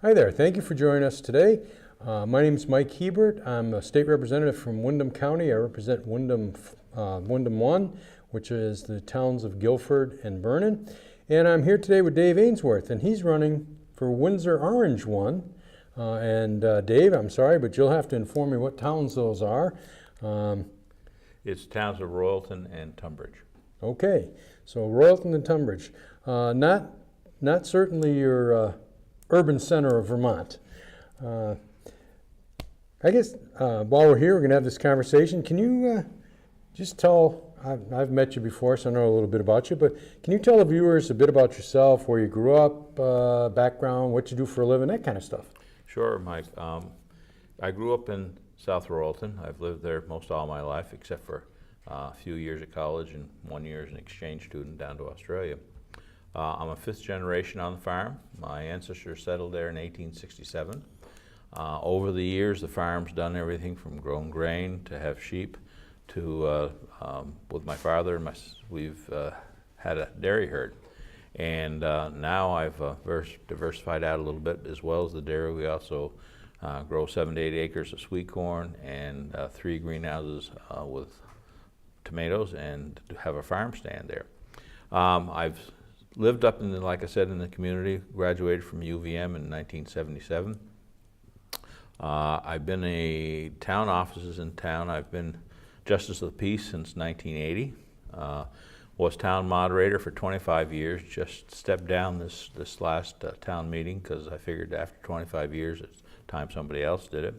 Hi there, thank you for joining us today. My name is Mike Hebert. I'm a state representative from Windham County. I represent Windham 1, which is the towns of Guilford and Vernon. And I'm here today with Dave Ainsworth, and he's running for Windsor Orange 1. Dave, I'm sorry, but you'll have to inform me what towns those are. It's towns of Royalton and Tunbridge. Okay, so Royalton and Tunbridge. Not certainly your urban center of Vermont. I guess while we're here, we're going to have this conversation. Can you just tell, I've met you before, so I know a little bit about you, but can you tell the viewers a bit about yourself, where you grew up, background, what you do for a living, that kind of stuff? Sure, Mike. I grew up in South Royalton. I've lived there most all my life, except for a few years at college and 1 year as an exchange student down to Australia. I'm a fifth generation on the farm. My ancestors settled there in 1867. Over the years, the farm's done everything from grown grain to have sheep to, with my father, we've had a dairy herd. And now I've diversified out a little bit. As well as the dairy, we also grow 7 to 8 acres of sweet corn and 3 greenhouses with tomatoes, and have a farm stand there. I've lived up in like I said, in the community, graduated from UVM in 1977. I've been in town offices in town. I've been Justice of the Peace since 1980. Was town moderator for 25 years. Just stepped down this last town meeting because I figured after 25 years it's time somebody else did it.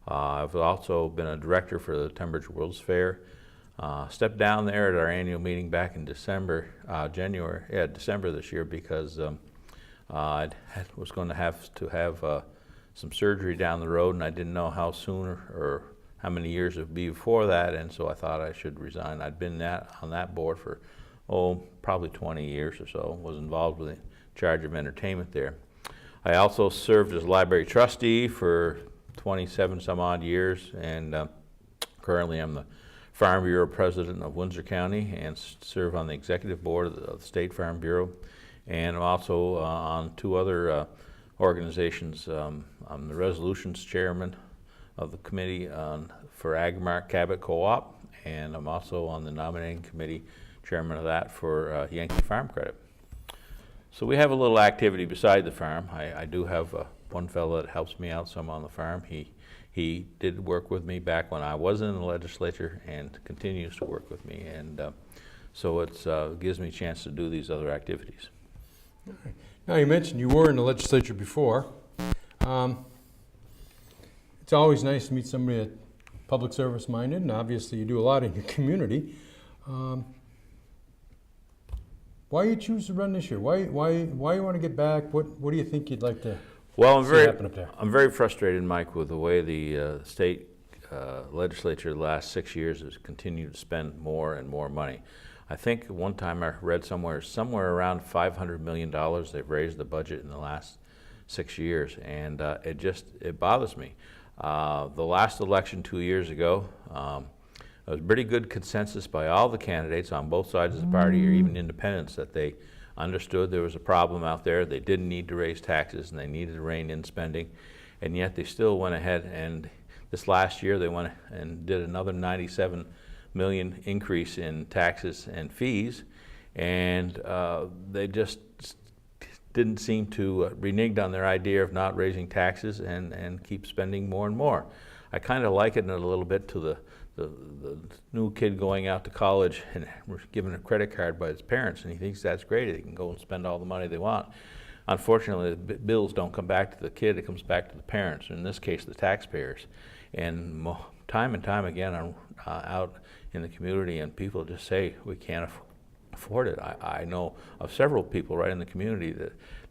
I've also been a director for the Tunbridge World's Fair. Stepped down there at our annual meeting back in December this year, because I was going to have some surgery down the road, and I didn't know how soon or how many years it would be before that, and so I thought I should resign. I'd been on that board for, probably 20 years or so, was involved with the charge of entertainment there. I also served as library trustee for 27 some odd years, and currently I'm the Farm Bureau President of Windsor County and serve on the executive board of the State Farm Bureau. And I'm also on 2 other organizations. I'm the resolutions chairman of the committee for Agmark Cabot Co-op, and I'm also on the nominating committee, chairman of that for Yankee Farm Credit. So we have a little activity beside the farm. I do have one fellow that helps me out some on the farm. He did work with me back when I was in the legislature and continues to work with me, and so it gives me a chance to do these other activities. Okay. Now, you mentioned you were in the legislature before. It's always nice to meet somebody that's public service minded, and obviously you do a lot in your community. Why you choose to run this year? Why you want to get back? What do you think you'd like to? Well, I'm very frustrated, Mike, with the way the state legislature the last 6 years has continued to spend more and more money. I think one time I read somewhere around $500 million they've raised the budget in the last 6 years, and it bothers me. The last election 2 years ago, there was pretty good consensus by all the candidates on both sides of the party, or even independents, that they understood there was a problem out there. They didn't need to raise taxes, and they needed to rein in spending, and yet they still went ahead, and this last year they went and did another 97 million increase in taxes and fees, and they just didn't seem to renege on their idea of not raising taxes and keep spending more and more. I kind of liken it a little bit to the new kid going out to college and given a credit card by his parents, and he thinks that's great. They can go and spend all the money they want. Unfortunately, the bills don't come back to the kid, it comes back to the parents, or in this case, the taxpayers. And time and time again, I'm out in the community, and people just say, we can't afford it. I know of several people right in the community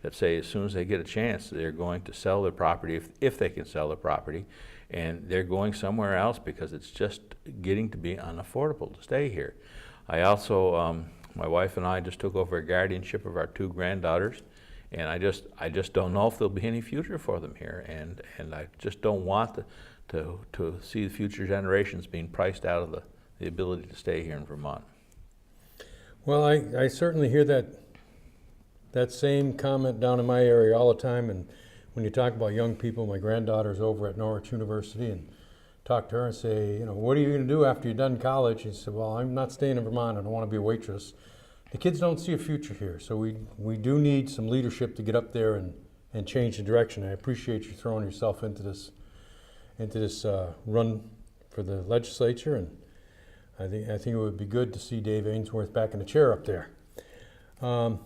that say as soon as they get a chance, they're going to sell their property, if they can sell their property, and they're going somewhere else because it's just getting to be unaffordable to stay here. I also, my wife and I just took over a guardianship of our 2 granddaughters, and I just don't know if there'll be any future for them here, and I just don't want to see the future generations being priced out of the ability to stay here in Vermont. Well, I certainly hear that same comment down in my area all the time, and when you talk about young people, my granddaughter's over at Norwich University, and talk to her and say, what are you going to do after you're done college? She said, well, I'm not staying in Vermont. I don't want to be a waitress. The kids don't see a future here, so we do need some leadership to get up there and change the direction. I appreciate you throwing yourself into this run for the legislature, and I think it would be good to see Dave Ainsworth back in the chair up there. But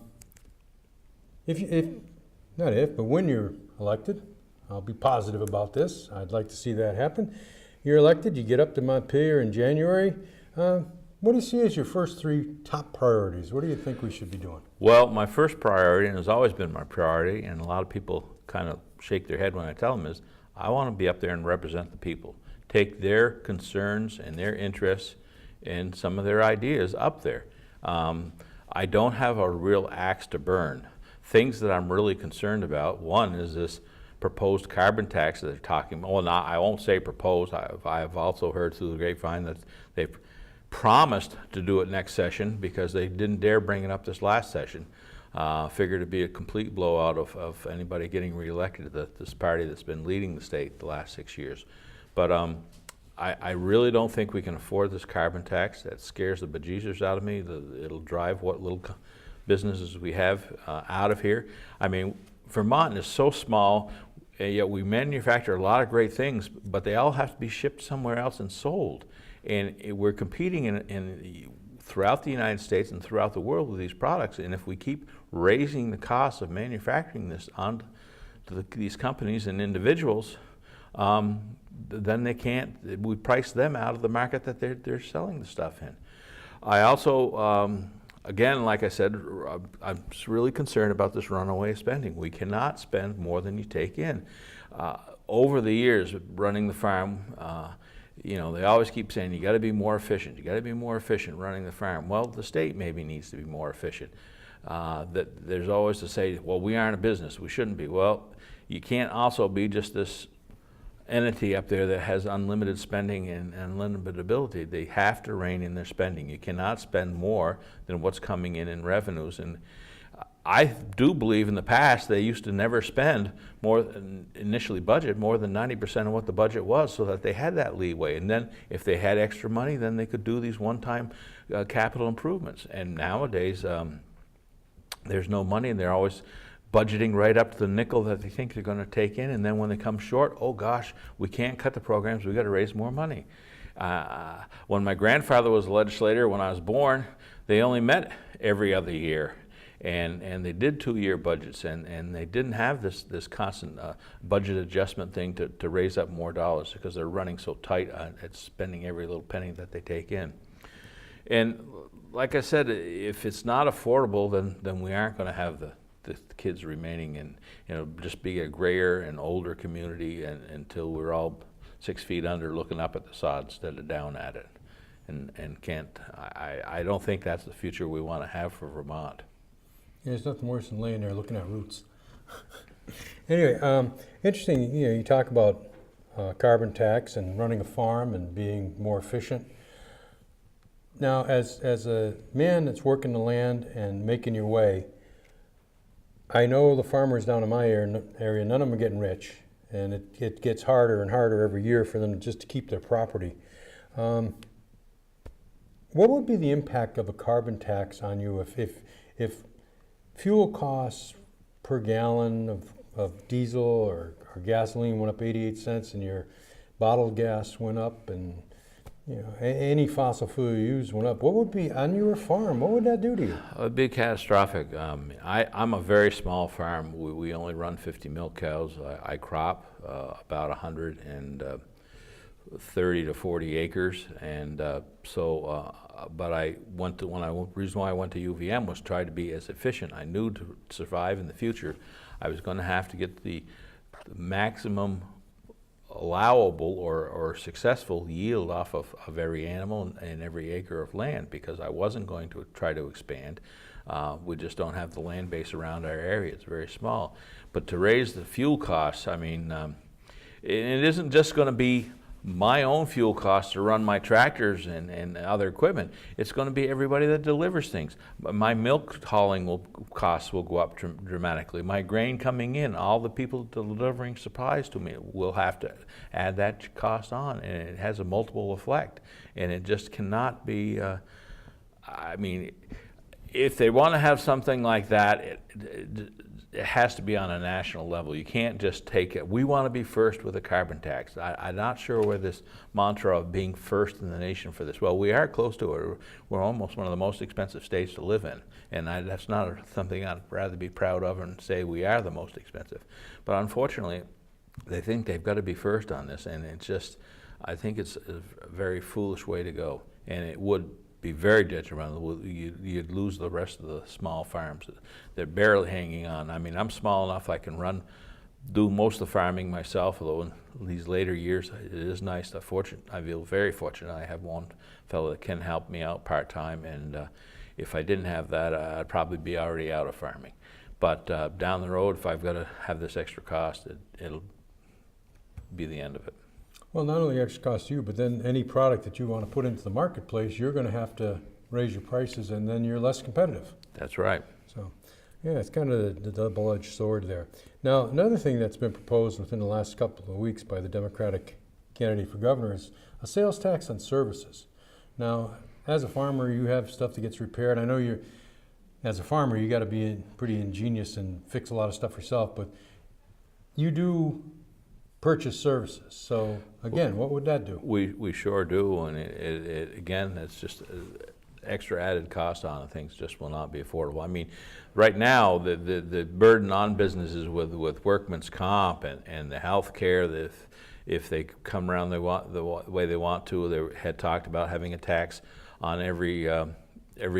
when you're elected, I'll be positive about this. I'd like to see that happen. You're elected, you get up to Montpelier in January. What do you see as your first 3 top priorities? What do you think we should be doing? Well, my first priority, and has always been my priority, and a lot of people kind of shake their head when I tell them, is I want to be up there and represent the people. Take their concerns and their interests and some of their ideas up there. I don't have a real axe to burn. Things that I'm really concerned about, one is this proposed carbon tax that they're talking about. Well, I won't say proposed. I've also heard through the grapevine that they've promised to do it next session because they didn't dare bring it up this last session. Figured it'd be a complete blowout of anybody getting reelected to this party that's been leading the state the last 6 years. But I really don't think we can afford this carbon tax. That scares the bejesus out of me. It'll drive what little businesses we have out of here. I mean, Vermont is so small, and yet we manufacture a lot of great things, but they all have to be shipped somewhere else and sold. And we're competing throughout the United States and throughout the world with these products. And if we keep raising the cost of manufacturing this on to these companies and individuals, then they can't. We price them out of the market that they're selling the stuff in. I also, again, like I said, I'm really concerned about this runaway spending. We cannot spend more than you take in. Over the years, running the farm, they always keep saying, you got to be more efficient. You got to be more efficient running the farm. Well, the state maybe needs to be more efficient. That there's always to say, well, we aren't a business. We shouldn't be. Well, you can't also be just this entity up there that has unlimited spending and unlimited ability. They have to rein in their spending. You cannot spend more than what's coming in revenues. And I do believe in the past they used to never spend more than initially budget more than 90% of what the budget was, so that they had that leeway. And then if they had extra money, then they could do these one-time capital improvements. And nowadays there's no money, and they're always budgeting right up to the nickel that they think they're going to take in, and then when they come short, oh gosh, we can't cut the programs, we've got to raise more money. When my grandfather was a legislator, when I was born, they only met every other year, and they did 2-year budgets, and they didn't have this constant budget adjustment thing to raise up more dollars, because they're running so tight at spending every little penny that they take in. And like I said, if it's not affordable, then we aren't going to have the kids remaining, and just be a grayer and older community until we're all 6 feet under looking up at the sod instead of down at it. And I don't think that's the future we want to have for Vermont. Yeah, there's nothing worse than laying there looking at roots. Anyway, interesting, you talk about carbon tax and running a farm and being more efficient. Now, as a man that's working the land and making your way, I know the farmers down in my area, none of them are getting rich, and it gets harder and harder every year for them just to keep their property. What would be the impact of a carbon tax on you if fuel costs per gallon of diesel or gasoline went up 88 cents and your bottled gas went up, and any fossil fuel you use went up? What would be on your farm? What would that do to you? It would be catastrophic. I'm a very small farm. We only run 50 milk cows. I crop about 130 to 40 acres, and but reason why I went to UVM was try to be as efficient. I knew to survive in the future, I was going to have to get the maximum allowable or successful yield off of every animal and every acre of land, because I wasn't going to try to expand. We just don't have the land base around our area. It's very small. But to raise the fuel costs, I mean, it isn't just going to be my own fuel costs to run my tractors and other equipment. It's going to be everybody that delivers things. My milk hauling costs will go up dramatically. My grain coming in, all the people delivering supplies to me will have to add that cost on, and it has a multiple effect. And it just cannot be, I mean, if they want to have something like that, it has to be on a national level. You can't just take it. We want to be first with a carbon tax. I'm not sure where this mantra of being first in the nation for this. Well, we are close to it. We're almost one of the most expensive states to live in. And that's not something I'd rather be proud of and say we are the most expensive. But unfortunately, they think they've got to be first on this. And it's just, I think it's a very foolish way to go. And it would be very detrimental. You'd lose the rest of the small farms. They're barely hanging on. I mean, I'm small enough I can do most of the farming myself, although in these later years it is nice. I feel very fortunate. I have one fellow that can help me out part-time, and if I didn't have that, I'd probably be already out of farming. But down the road, if I've got to have this extra cost, it'll be the end of it. Well, not only extra cost to you, but then any product that you want to put into the marketplace, you're going to have to raise your prices, and then you're less competitive. That's right. So, yeah, it's kind of the double-edged sword there. Now, another thing that's been proposed within the last couple of weeks by the Democratic candidate for governor is a sales tax on services. Now, as a farmer, you have stuff that gets repaired. I know as a farmer, you got to be pretty ingenious and fix a lot of stuff yourself, but you do purchase services. So again, what would that do? We sure do, and again, it's just extra added cost on it. Things just will not be affordable. I mean, right now the burden on businesses with workman's comp and the health care, that if they come around the way they want to, they had talked about having a tax on every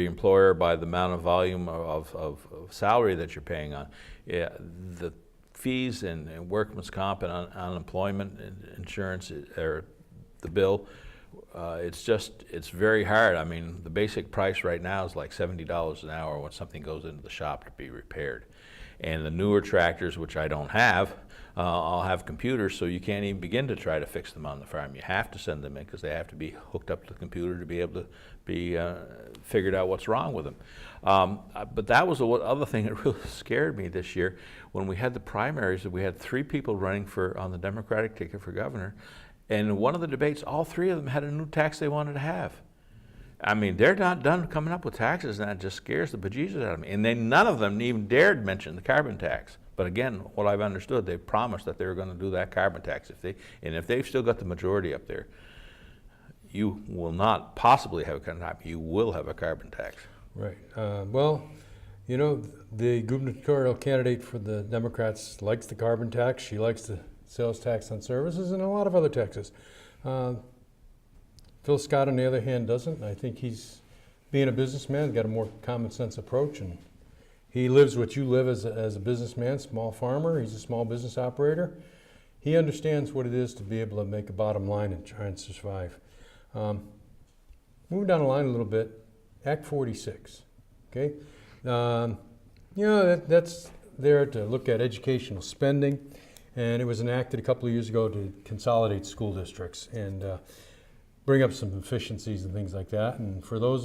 employer by the amount of volume of salary that you're paying on. Yeah, the fees and workman's comp and unemployment insurance, or the bill, it's very hard. I mean, the basic price right now is like $70 an hour when something goes into the shop to be repaired. And the newer tractors, which I don't have, I'll have computers, so you can't even begin to try to fix them on the farm. You have to send them in because they have to be hooked up to the computer to be able to be figured out what's wrong with them. But that was the other thing that really scared me this year. When we had the primaries, we had 3 people running on the Democratic ticket for governor, and in one of the debates, all 3 of them had a new tax they wanted to have. I mean, they're not done coming up with taxes, and that just scares the bejesus out of me. And then none of them even dared mention the carbon tax. But again, what I've understood, they promised that they were going to do that carbon tax. If they've still got the majority up there, you will not possibly have a carbon tax. You will have a carbon tax. Right. Well, you know, the gubernatorial candidate for the Democrats likes the carbon tax. She likes the sales tax on services and a lot of other taxes. Phil Scott, on the other hand, doesn't. I think he's, being a businessman, got a more common sense approach, and he lives what you live as a businessman, small farmer. He's a small business operator. He understands what it is to be able to make a bottom line and try and survive. Moving down the line a little bit, Act 46, okay? You know, that's there to look at educational spending, and it was enacted a couple of years ago to consolidate school districts and bring up some efficiencies and things like that. And for those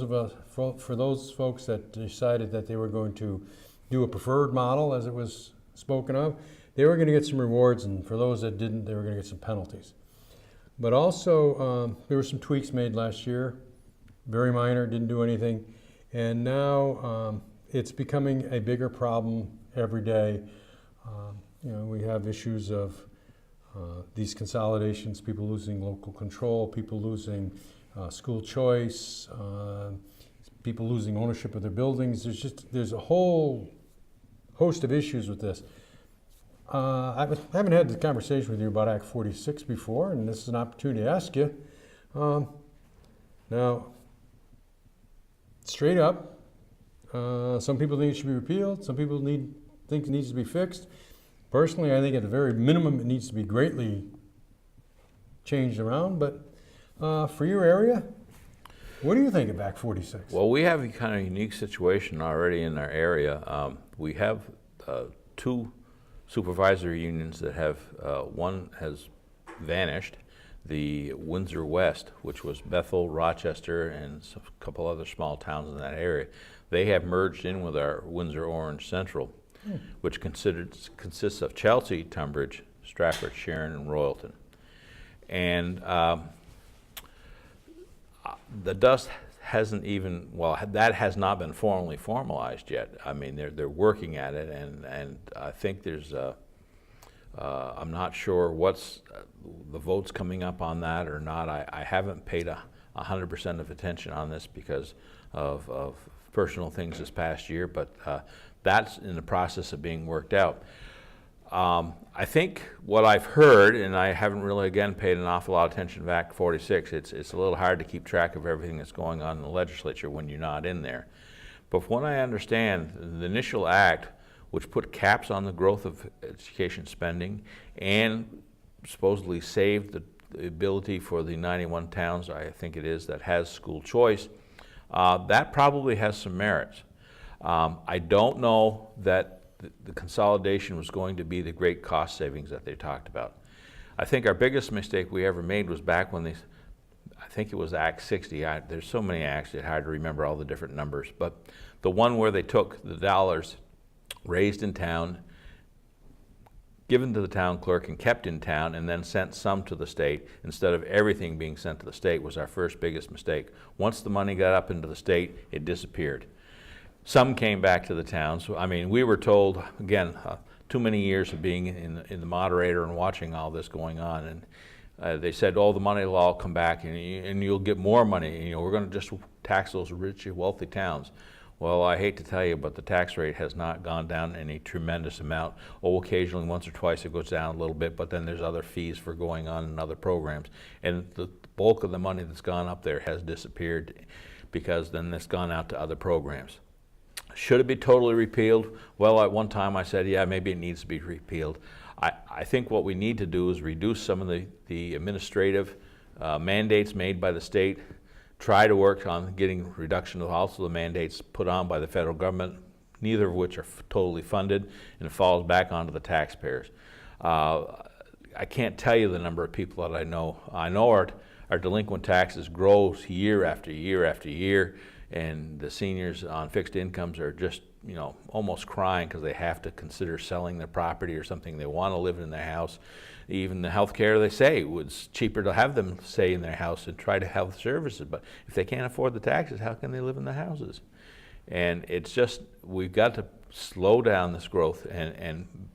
folks that decided that they were going to do a preferred model, as it was spoken of, they were going to get some rewards, and for those that didn't, they were going to get some penalties. But also, there were some tweaks made last year, very minor, didn't do anything, and now it's becoming a bigger problem every day. You know, we have issues of these consolidations, people losing local control, people losing school choice, people losing ownership of their buildings. There's a whole host of issues with this. I haven't had the conversation with you about Act 46 before, and this is an opportunity to ask you. Now, straight up, some people think it should be repealed, some people think it needs to be fixed. Personally, I think at the very minimum it needs to be greatly changed around, but for your area, what do you think of Act 46? Well, we have a kind of unique situation already in our area. We have 2 supervisory unions that have, one has vanished. the Windsor West, which was Bethel, Rochester, and a couple other small towns in that area. They have merged in with our Windsor Orange Central, which consists of Chelsea, Tunbridge, Stratford, Sharon, and Royalton. And the dust hasn't even, well, that has not been formally formalized yet. I mean, they're working at it, and I think there's I'm not sure what's the votes coming up on that or not. I haven't paid 100% of attention on this because of personal things this past year, but that's in the process of being worked out. I think what I've heard, and I haven't really, again, paid an awful lot of attention to Act 46, it's a little hard to keep track of everything that's going on in the legislature when you're not in there. But from what I understand, the initial act, which put caps on the growth of education spending and supposedly saved the ability for the 91 towns, I think it is, that has school choice, that probably has some merits. I don't know that the consolidation was going to be the great cost savings that they talked about. I think our biggest mistake we ever made was back when I think it was Act 60. There's so many acts, it's hard to remember all the different numbers, but the one where they took the dollars raised in town, given to the town clerk and kept in town, and then sent some to the state instead of everything being sent to the state was our first biggest mistake. Once the money got up into the state, it disappeared. Some came back to the towns. I mean, we were told, again, too many years of being in the moderator and watching all this going on, and they said, oh, the money will all come back and you'll get more money. You know, we're going to just tax those rich, wealthy towns. Well, I hate to tell you, but the tax rate has not gone down any tremendous amount. Oh, occasionally, once or twice, it goes down a little bit, but then there's other fees for going on in other programs. And the bulk of the money that's gone up there has disappeared because then it's gone out to other programs. Should it be totally repealed? Well, at one time I said, yeah, maybe it needs to be repealed. I think what we need to do is reduce some of the administrative mandates made by the state, try to work on getting reduction of also the mandates put on by the federal government, neither of which are totally funded, and it falls back onto the taxpayers. I can't tell you the number of people that I know. I know our delinquent taxes grows year after year after year, and the seniors on fixed incomes are just, you know, almost crying because they have to consider selling their property or something. They want to live in their house. Even the health care, they say it's cheaper to have them stay in their house and try to have services. But if they can't afford the taxes, how can they live in the houses? And it's just, we've got to slow down this growth.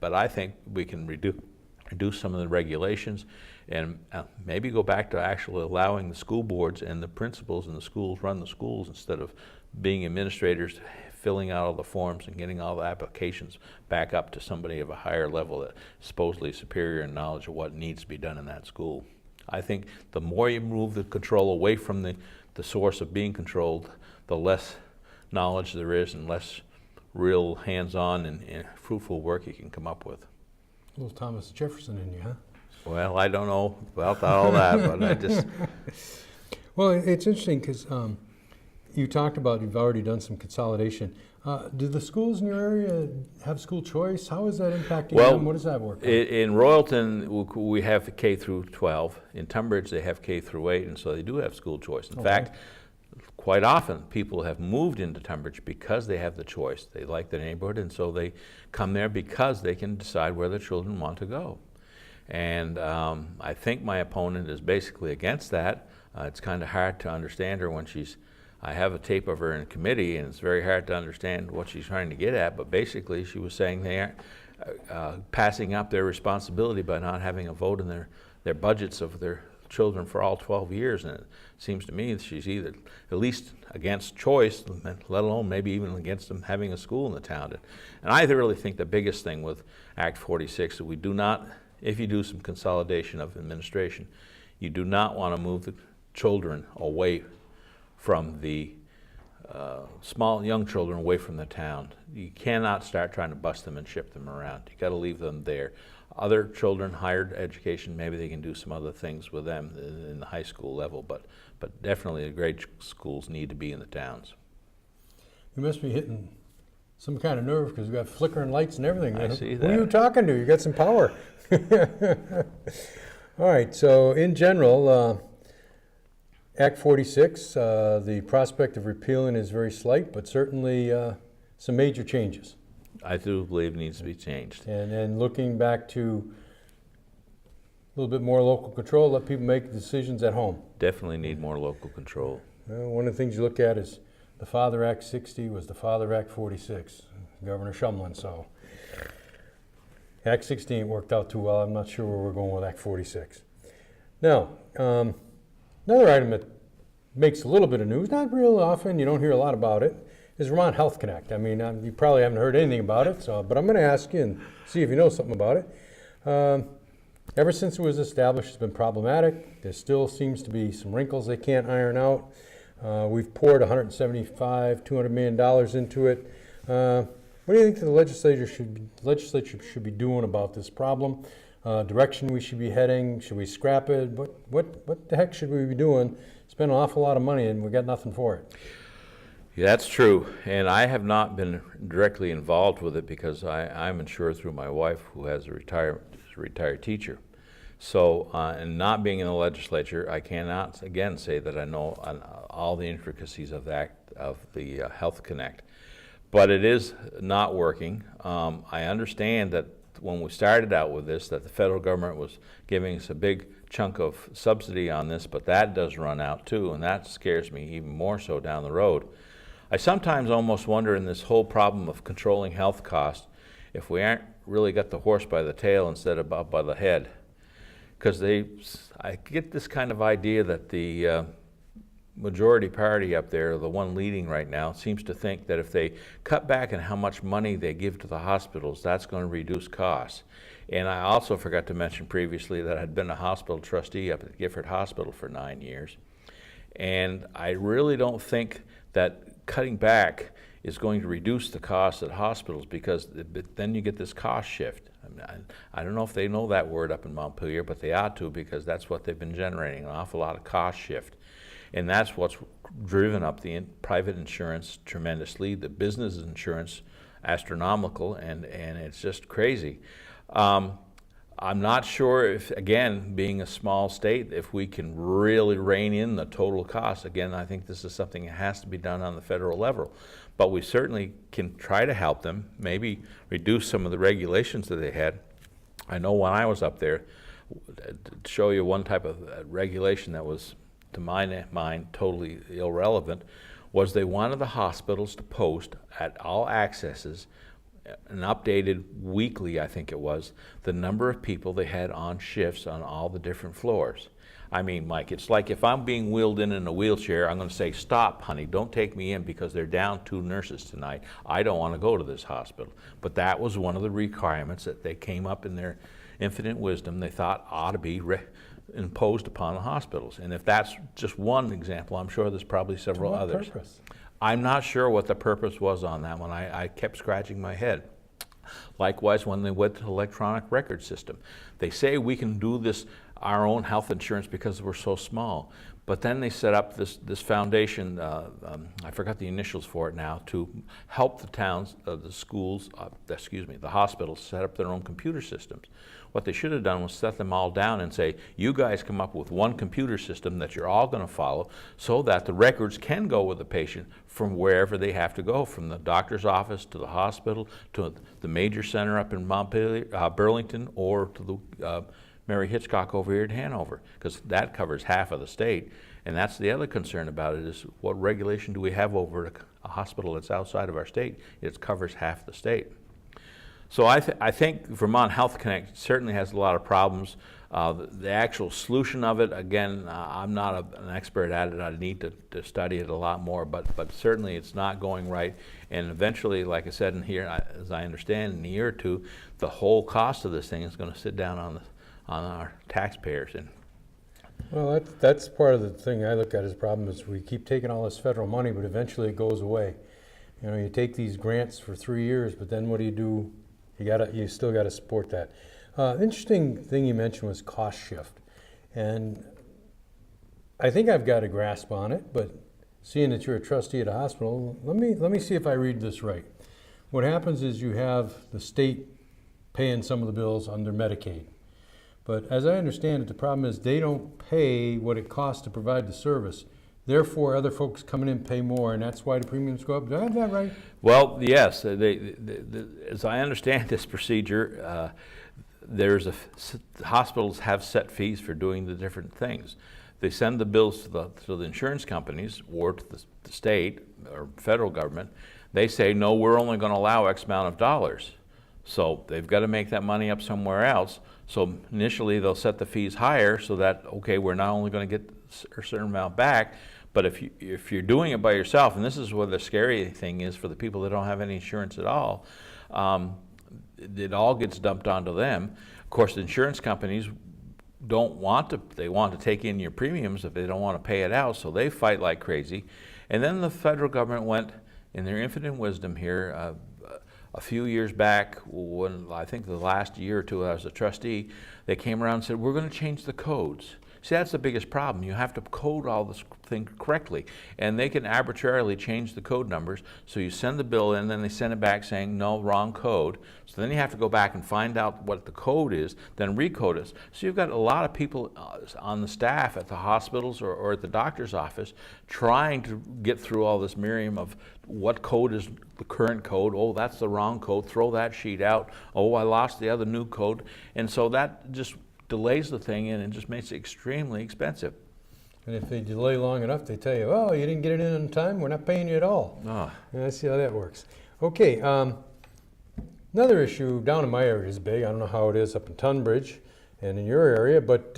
But I think we can reduce some of the regulations and maybe go back to actually allowing the school boards and the principals in the schools run the schools instead of being administrators filling out all the forms and getting all the applications back up to somebody of a higher level that supposedly superior in knowledge of what needs to be done in that school. I think the more you move the control away from the source of being controlled, the less knowledge there is and less real hands-on and fruitful work you can come up with. A little Thomas Jefferson in you, huh? Well, I don't know about all that, but I just... Well, it's interesting because you talked about you've already done some consolidation. Do the schools in your area have school choice? How is that impacting them? What does that work? In Royalton, we have K through 12. In Tunbridge, they have K through 8, and so they do have school choice. In fact, quite often people have moved into Tunbridge because they have the choice. They like the neighborhood, and so they come there because they can decide where their children want to go. And I think my opponent is basically against that. It's kind of hard to understand her when I have a tape of her in committee, and it's very hard to understand what she's trying to get at, but basically she was saying they aren't passing up their responsibility by not having a vote in their budgets of their children for all 12 years, and it seems to me that she's either at least against choice, let alone maybe even against them having a school in the town. And I really think the biggest thing with Act 46 is we do not, if you do some consolidation of administration, you do not want to move the children away from the small young children away from the town. You cannot start trying to bus them and ship them around. You got to leave them there. Other children, higher education, maybe they can do some other things with them in the high school level, but definitely the grade schools need to be in the towns. You must be hitting some kind of nerve because you got flickering lights and everything. I see that. Who are you talking to? You got some power. All right, so in general, Act 46, the prospect of repealing is very slight, but certainly some major changes. I do believe it needs to be changed. And then looking back to a little bit more local control, let people make decisions at home. Definitely need more local control. One of the things you look at is the Father Act 60 was the Father Act 46, Governor Shumlin. So Act 60 ain't worked out too well. I'm not sure where we're going with Act 46. Now, another item that makes a little bit of news, not real often, you don't hear a lot about it, is Vermont Health Connect. I mean, you probably haven't heard anything about it, but I'm going to ask you and see if you know something about it. Ever since it was established, it's been problematic. There still seems to be some wrinkles they can't iron out. We've poured $175, $200 million into it. What do you think the legislature should be doing about this problem? Direction we should be heading? Should we scrap it? What the heck should we be doing? Spend an awful lot of money and we got nothing for it. Yeah, that's true, and I have not been directly involved with it because I'm insured through my wife, who has a retired teacher. So, and not being in the legislature, I cannot again say that I know all the intricacies of the Health Connect, but it is not working. I understand that when we started out with this, that the federal government was giving us a big chunk of subsidy on this, but that does run out too, and that scares me even more so down the road. I sometimes almost wonder in this whole problem of controlling health costs if we aren't really got the horse by the tail instead of by the head. Because I get this kind of idea that the majority party up there, the one leading right now, seems to think that if they cut back on how much money they give to the hospitals, that's going to reduce costs. And I also forgot to mention previously that I'd been a hospital trustee up at Gifford Hospital for 9 years. And I really don't think that cutting back is going to reduce the costs at hospitals, because then you get this cost shift. I don't know if they know that word up in Montpelier, but they ought to, because that's what they've been generating, an awful lot of cost shift. And that's what's driven up the private insurance tremendously, the business insurance astronomical, and it's just crazy. I'm not sure if, again, being a small state, if we can really rein in the total cost. Again, I think this is something that has to be done on the federal level. But we certainly can try to help them, maybe reduce some of the regulations that they had. I know when I was up there, to show you one type of regulation that was, to my mind, totally irrelevant, was they wanted the hospitals to post at all accesses and updated weekly, I think it was, the number of people they had on shifts on all the different floors. I mean, Mike, it's like if I'm being wheeled in a wheelchair, I'm going to say, stop, honey, don't take me in because they're down 2 nurses tonight. I don't want to go to this hospital. But that was one of the requirements that they came up in their infinite wisdom they thought ought to be imposed upon the hospitals. And if that's just one example, I'm sure there's probably several others. Purpose? I'm not sure what the purpose was on that one. I kept scratching my head. Likewise, when they went to the electronic record system, they say we can do this, our own health insurance, because we're so small. But then they set up this foundation, I forgot the initials for it now, to help the towns, the schools, the hospitals set up their own computer systems. What they should have done was set them all down and say, you guys come up with one computer system that you're all going to follow, so that the records can go with the patient from wherever they have to go, from the doctor's office to the hospital to the major center up in Montpelier, Burlington, or to the Mary Hitchcock over here at Hanover, because that covers half of the state. And that's the other concern about it, is what regulation do we have over a hospital that's outside of our state? It covers half the state. So I think Vermont Health Connect certainly has a lot of problems. The actual solution of it, again, I'm not an expert at it. I need to study it a lot more, but certainly it's not going right. And eventually, like I said in here, as I understand, in a year or two, the whole cost of this thing is going to sit down on our taxpayers. And Well, that's part of the thing I look at as a problem, is we keep taking all this federal money, but eventually it goes away. You know, you take these grants for 3 years, but then what do? You still got to support that. Interesting thing you mentioned was cost shift, and I think I've got a grasp on it. But seeing that you're a trustee at a hospital, let me see if I read this right. What happens is you have the state paying some of the bills under Medicaid, But as I understand it, the problem is they don't pay what it costs to provide the service. Therefore, other folks coming in pay more, and that's why the premiums go up. Do I have that right? Well, yes. As I understand this procedure, hospitals have set fees for doing the different things. They send the bills to the insurance companies or to the state or federal government. They say, no, we're only going to allow X amount of dollars. So they've got to make that money up somewhere else. So initially they'll set the fees higher so that, okay, we're not only going to get a certain amount back, but if you're doing it by yourself, and this is what the scary thing is for the people that don't have any insurance at all, it all gets dumped onto them. Of course, the insurance companies they want to take in your premiums if they don't want to pay it out, so they fight like crazy. And then the federal government went, in their infinite wisdom here, a few years back, when I think the last year or two I was a trustee, they came around and said, we're going to change the codes. See, that's the biggest problem. You have to code all this thing correctly. And they can arbitrarily change the code numbers. So you send the bill in, and then they send it back saying, no, wrong code. So then you have to go back and find out what the code is, then recode it. So you've got a lot of people on the staff at the hospitals or at the doctor's office trying to get through all this myriad of what code is the current code. Oh, that's the wrong code. Throw that sheet out. Oh, I lost the other new code. And so that just delays the thing and it just makes it extremely expensive. And if they delay long enough, they tell you, oh, you didn't get it in on time, we're not paying you at all. Ah. Yeah, let's see how that works. Okay, another issue down in my area is big. I don't know how it is up in Tunbridge and in your area, but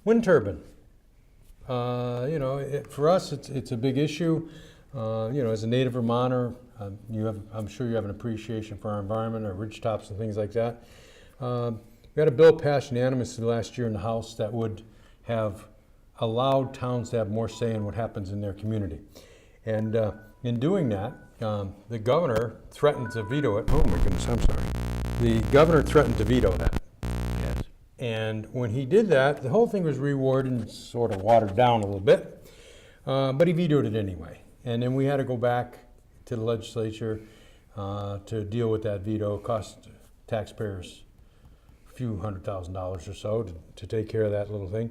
wind turbine. For us, it's a big issue. As a native Vermonter, I'm sure you have an appreciation for our environment, our ridgetops and things like that. We had a bill passed unanimously last year in the House that would have allowed towns to have more say in what happens in their community. And in doing that, the governor threatened to veto it. Oh my goodness, I'm sorry. The governor threatened to veto that. Yes. And when he did that, the whole thing was reworded and sort of watered down a little bit. But he vetoed it anyway. And then we had to go back to the legislature to deal with that veto. It cost taxpayers few $100,000 or so to take care of that little thing.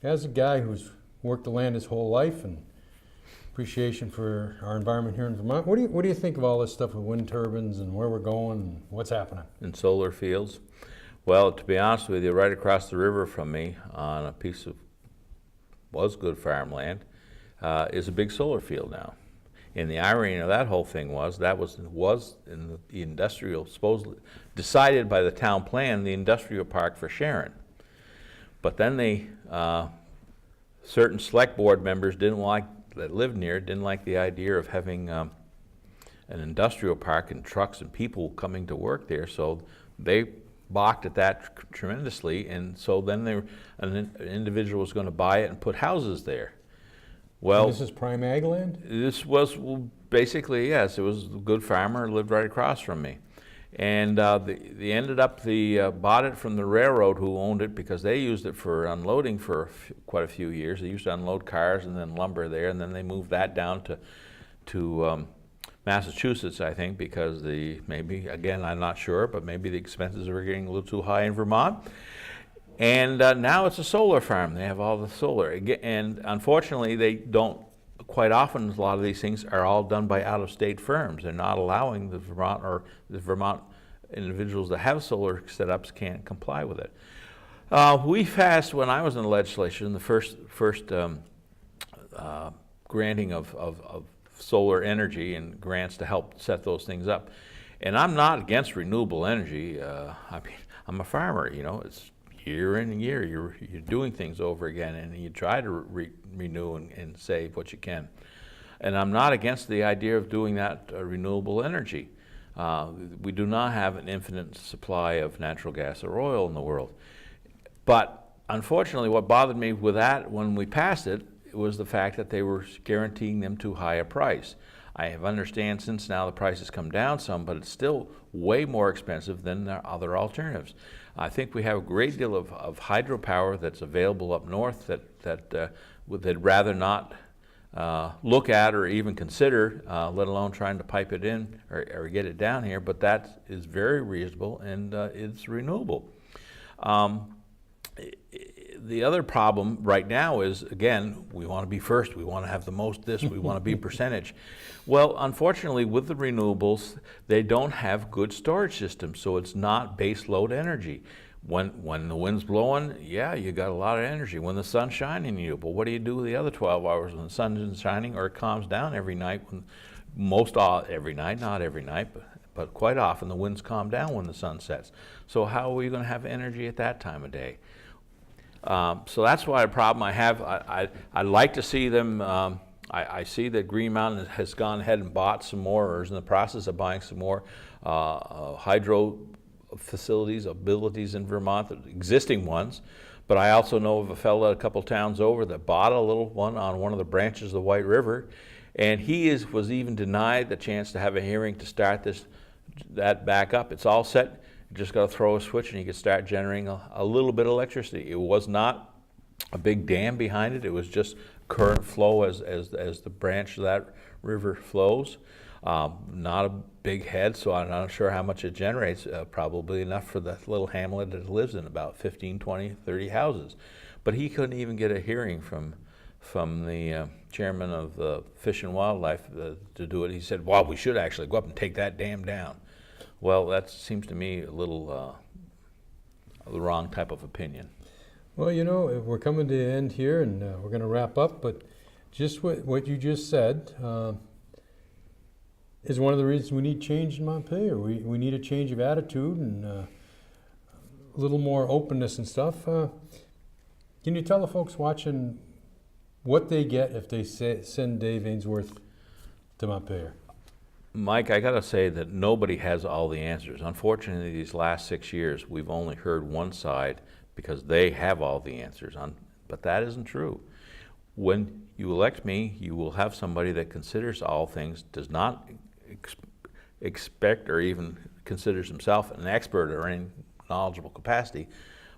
As a guy who's worked the land his whole life and appreciation for our environment here in Vermont, what do you think of all this stuff with wind turbines and where we're going and what's happening? In solar fields? Well, to be honest with you, right across the river from me on a piece of was good farmland is a big solar field now. And the irony of that whole thing was in the industrial, supposedly decided by the town plan, the industrial park for Sharon. But then certain select board members that lived near didn't like the idea of having an industrial park and trucks and people coming to work there. So they balked at that tremendously. And so then an individual was going to buy it and put houses there. Well, and this is prime ag land? This was basically, yes, it was a good farmer, lived right across from me. And they ended up, bought it from the railroad who owned it because they used it for unloading for quite a few years. They used to unload cars and then lumber there, and then they moved that down to Massachusetts, I think, because maybe, again, I'm not sure, but maybe the expenses were getting a little too high in Vermont. And now it's a solar farm. They have all the solar. And unfortunately, they don't, quite often, a lot of these things are all done by out-of-state firms. They're not allowing the Vermont individuals that have solar setups can't comply with it. We passed, when I was in the legislature, in the first granting of solar energy and grants to help set those things up. And I'm not against renewable energy. I'm a farmer, it's year in and year, you're doing things over again, and you try to renew and save what you can. And I'm not against the idea of doing that renewable energy. We do not have an infinite supply of natural gas or oil in the world. But unfortunately, what bothered me with that when we passed it was the fact that they were guaranteeing them too high a price. I have understand since now the price has come down some, but it's still way more expensive than the other alternatives. I think we have a great deal of hydropower that's available up north that they'd rather not look at or even consider, let alone trying to pipe it in or get it down here, but that is very reasonable and it's renewable. The other problem right now is, again, we want to be first, we want to have the most this, we want to be percentage. Well, unfortunately, with the renewables, they don't have good storage systems, so it's not base load energy. When the wind's blowing, yeah, you got a lot of energy. When the sun's shining, you, but what do you do with the other 12 hours when the sun isn't shining, or it calms down every night? Every night, not every night, but quite often the winds calm down when the sun sets. So how are we going to have energy at that time of day? So that's why a problem I have. I'd like to see them. I see that Green Mountain has gone ahead and bought some more, or is in the process of buying some more hydro facilities, abilities in Vermont, existing ones. But I also know of a fellow a couple towns over that bought a little one on one of the branches of the White River, and he was even denied the chance to have a hearing to start that back up. It's all set. You just got to throw a switch and you can start generating a little bit of electricity. It was not a big dam behind it. It was just current flow as the branch of that river flows. Not a big head, so I'm not sure how much it generates. Probably enough for the little hamlet that it lives in, about 15, 20, 30 houses. But he couldn't even get a hearing from the chairman of the Fish and Wildlife to do it. He said, well, we should actually go up and take that dam down. Well, that seems to me a little the wrong type of opinion. Well, you know, we're coming to the end here, and we're going to wrap up, but just what you just said is one of the reasons we need change in Montpelier. We need a change of attitude and a little more openness and stuff. Can you tell the folks watching what they get if they send Dave Ainsworth to Montpelier? Mike, I got to say that nobody has all the answers. Unfortunately, these last 6 years, we've only heard one side because they have all the answers. But that isn't true. When you elect me, you will have somebody that considers all things, does not expect or even considers himself an expert or any knowledgeable capacity,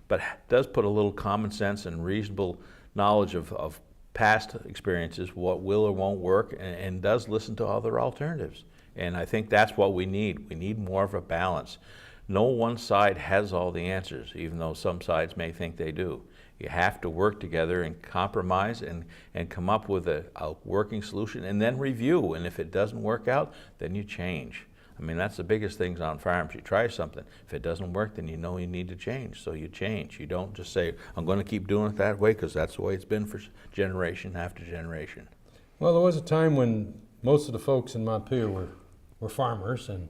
but does put a little common sense and reasonable knowledge of past experiences, what will or won't work, and does listen to other alternatives. And I think that's what we need. We need more of a balance. No one side has all the answers, even though some sides may think they do. You have to work together and compromise and come up with a working solution and then review. And if it doesn't work out, then you change. I mean, that's the biggest things on farms. You try something. If it doesn't work, then you know you need to change. So you change. You don't just say, I'm going to keep doing it that way because that's the way it's been for generation after generation. Well, there was a time when most of the folks in Montpelier were farmers, and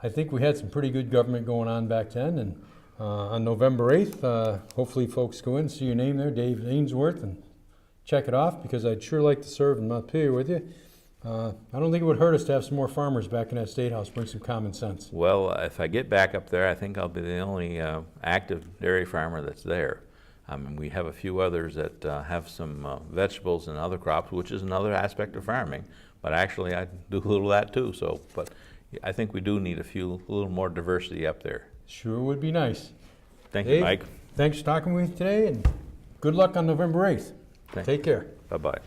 I think we had some pretty good government going on back then. And on November 8th, hopefully folks go in, see your name there, Dave Ainsworth, and check it off, because I'd sure like to serve in Montpelier with you. I don't think it would hurt us to have some more farmers back in that State House, bring some common sense. Well, if I get back up there, I think I'll be the only active dairy farmer that's there. I mean, we have a few others that have some vegetables and other crops, which is another aspect of farming. But actually, I do a little of that too. So, but I think we do need a little more diversity up there. Sure would be nice. Thank Dave, you, Mike. Thanks for talking with me today, and good luck on November 8th. Take care. Bye-bye.